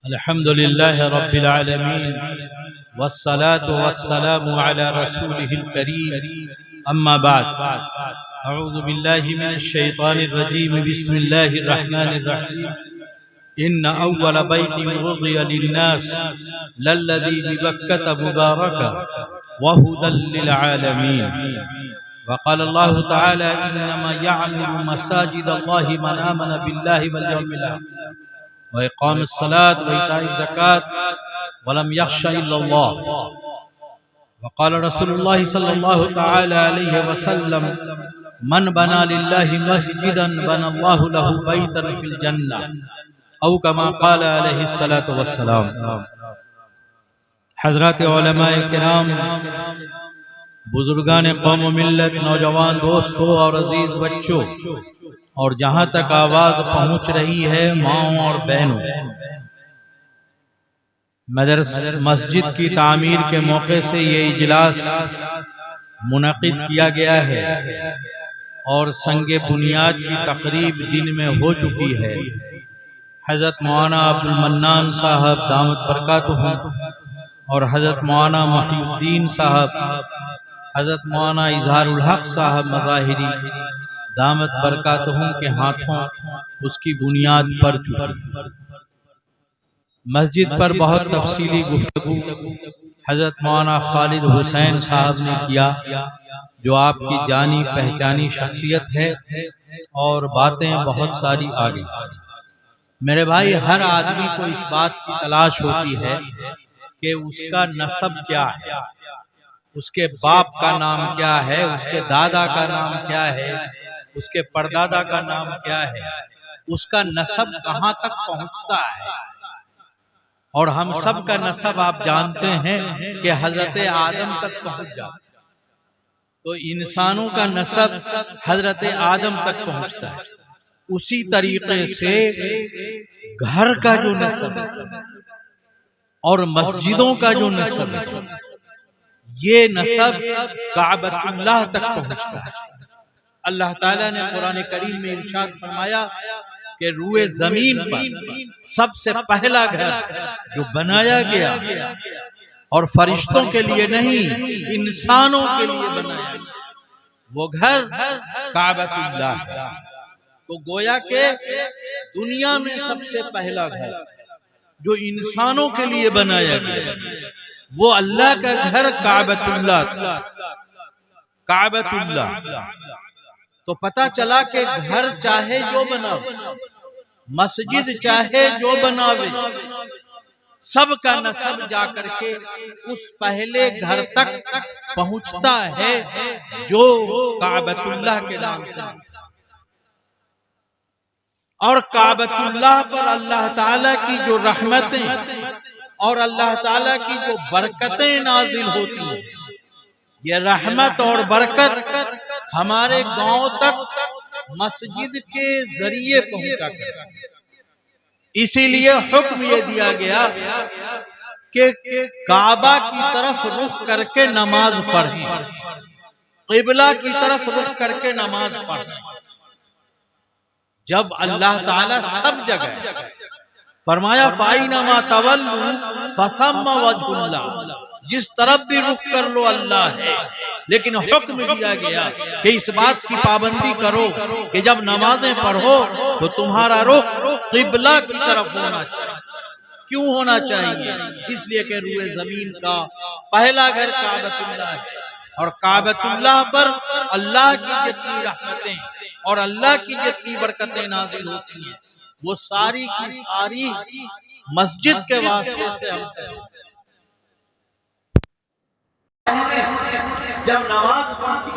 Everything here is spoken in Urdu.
الحمد لله رب العالمين والصلاة والسلام على رسوله الكريم أما بعد أعوذ بالله من الشيطان الرجيم بسم الله الرحمن الرحيم إن أول بيت وضع للناس للذي ببكة مباركا وهدى للعالمين وقال الله تعالى إنما يعمر مساجد الله من آمن بالله واليوم الآخر وإقام الصلاة وإيتاء الزكاة ولم يخش إلا الله وقال رسول الله صلى الله تعالى عليه وسلم من بنى لله مسجدا بنى الله له بيتا في الجنة أو كما قال عليه الصلاة والسلام۔ حضرات علماء کرام، بزرگان قوم و ملت، نوجوان دوستوں اور عزیز بچوں، اور جہاں تک آواز پہنچ رہی ہے ماؤں اور بہنوں، مسجد کی تعمیر کے موقع سے یہ اجلاس منعقد کیا گیا ہے اور سنگ بنیاد کی تقریب دن میں ہو چکی ہے۔ حضرت مولانا عبد المنان صاحب دامت برکاتہ اور حضرت مولانا محی الدین صاحب، حضرت مولانا اظہار الحق صاحب مظاہری دامت برکاتہم کے ہاتھوں اس کی بنیاد پڑ چکی۔ مسجد پر بہت تفصیلی گفتگو حضرت مولانا خالد حسین صاحب نے کیا، جو آپ کی جانی پہچانی شخصیت ہے، اور باتیں بہت ساری آگئی۔ میرے بھائی، ہر آدمی کو اس بات کی تلاش ہوتی ہے کہ اس کا نسب کیا ہے، اس کے باپ کا نام کیا ہے، اس کے دادا کا نام کیا ہے، اس کے پردادا کا نام کیا ہے، اس کا نسب کہاں تک پہنچتا ہے۔ اور ہم سب کا نسب آپ جانتے ہیں کہ حضرت آدم تک پہنچ جاتا ہے، تو انسانوں کا نسب حضرت آدم تک پہنچتا ہے۔ اسی طریقے سے گھر کا جو نسب اور مسجدوں کا جو نسب ہے، یہ نسب کعبۃ اللہ تک پہنچتا ہے۔ اللہ تعالیٰ نے قرآن کریم میں ارشاد فرمایا کہ روئے زمین پر سب سے پہلا گھر جو بنایا گیا، اور فرشتوں کے لیے نہیں، انسانوں کے لیے بنایا گیا، وہ گھر کعبۃ اللہ ہے۔ تو گویا کہ دنیا میں سب سے پہلا گھر جو انسانوں کے لیے بنایا گیا، وہ اللہ کا گھر کعبۃ اللہ تھا۔ کعبۃ اللہ تو پتہ چلا کہ گھر چاہے جو بناوے، مسجد چاہے جو بناوے، سب کا نسب جا کر کے اس پہلے گھر تک پہنچتا ہے جو کعبۃ اللہ کے نام سے۔ اور کعبۃ اللہ پر اللہ تعالیٰ کی جو رحمتیں اور اللہ تعالیٰ کی جو برکتیں نازل ہوتی ہیں، یہ رحمت اور برکت ہمارے گاؤں تک مسجد کے ذریعے پہنچا کرتا ہے۔ اسی لیے حکم یہ دیا گیا کہ کعبہ کی طرف رخ کر کے نماز پڑھیں، قبلہ کی طرف رخ کر کے نماز پڑھیں۔ جب اللہ تعالیٰ سب جگہ فرمایا فَأَيْنَمَا تَوَلُّوا فَثَمَّ وَجْهُ اللَّهِ، جس طرف بھی رخ کر لو اللہ ہے، لیکن حکم دیا گیا کہ اس بات کی پابندی کرو کہ جب نمازیں پڑھو تو تمہارا رخ قبلہ کی طرف ہونا چاہیے۔ کیوں ہونا چاہیے؟ اس لیے کہ روئے زمین کا پہلا گھر کعبۃ اللہ ہے، اور کعبۃ اللہ پر اللہ کی جتنی رحمتیں اور اللہ کی جتنی برکتیں نازل ہوتی ہیں، وہ ساری کی ساری مسجد کے واسطے سے ہوتے ہیں۔ جب نماز پڑھتی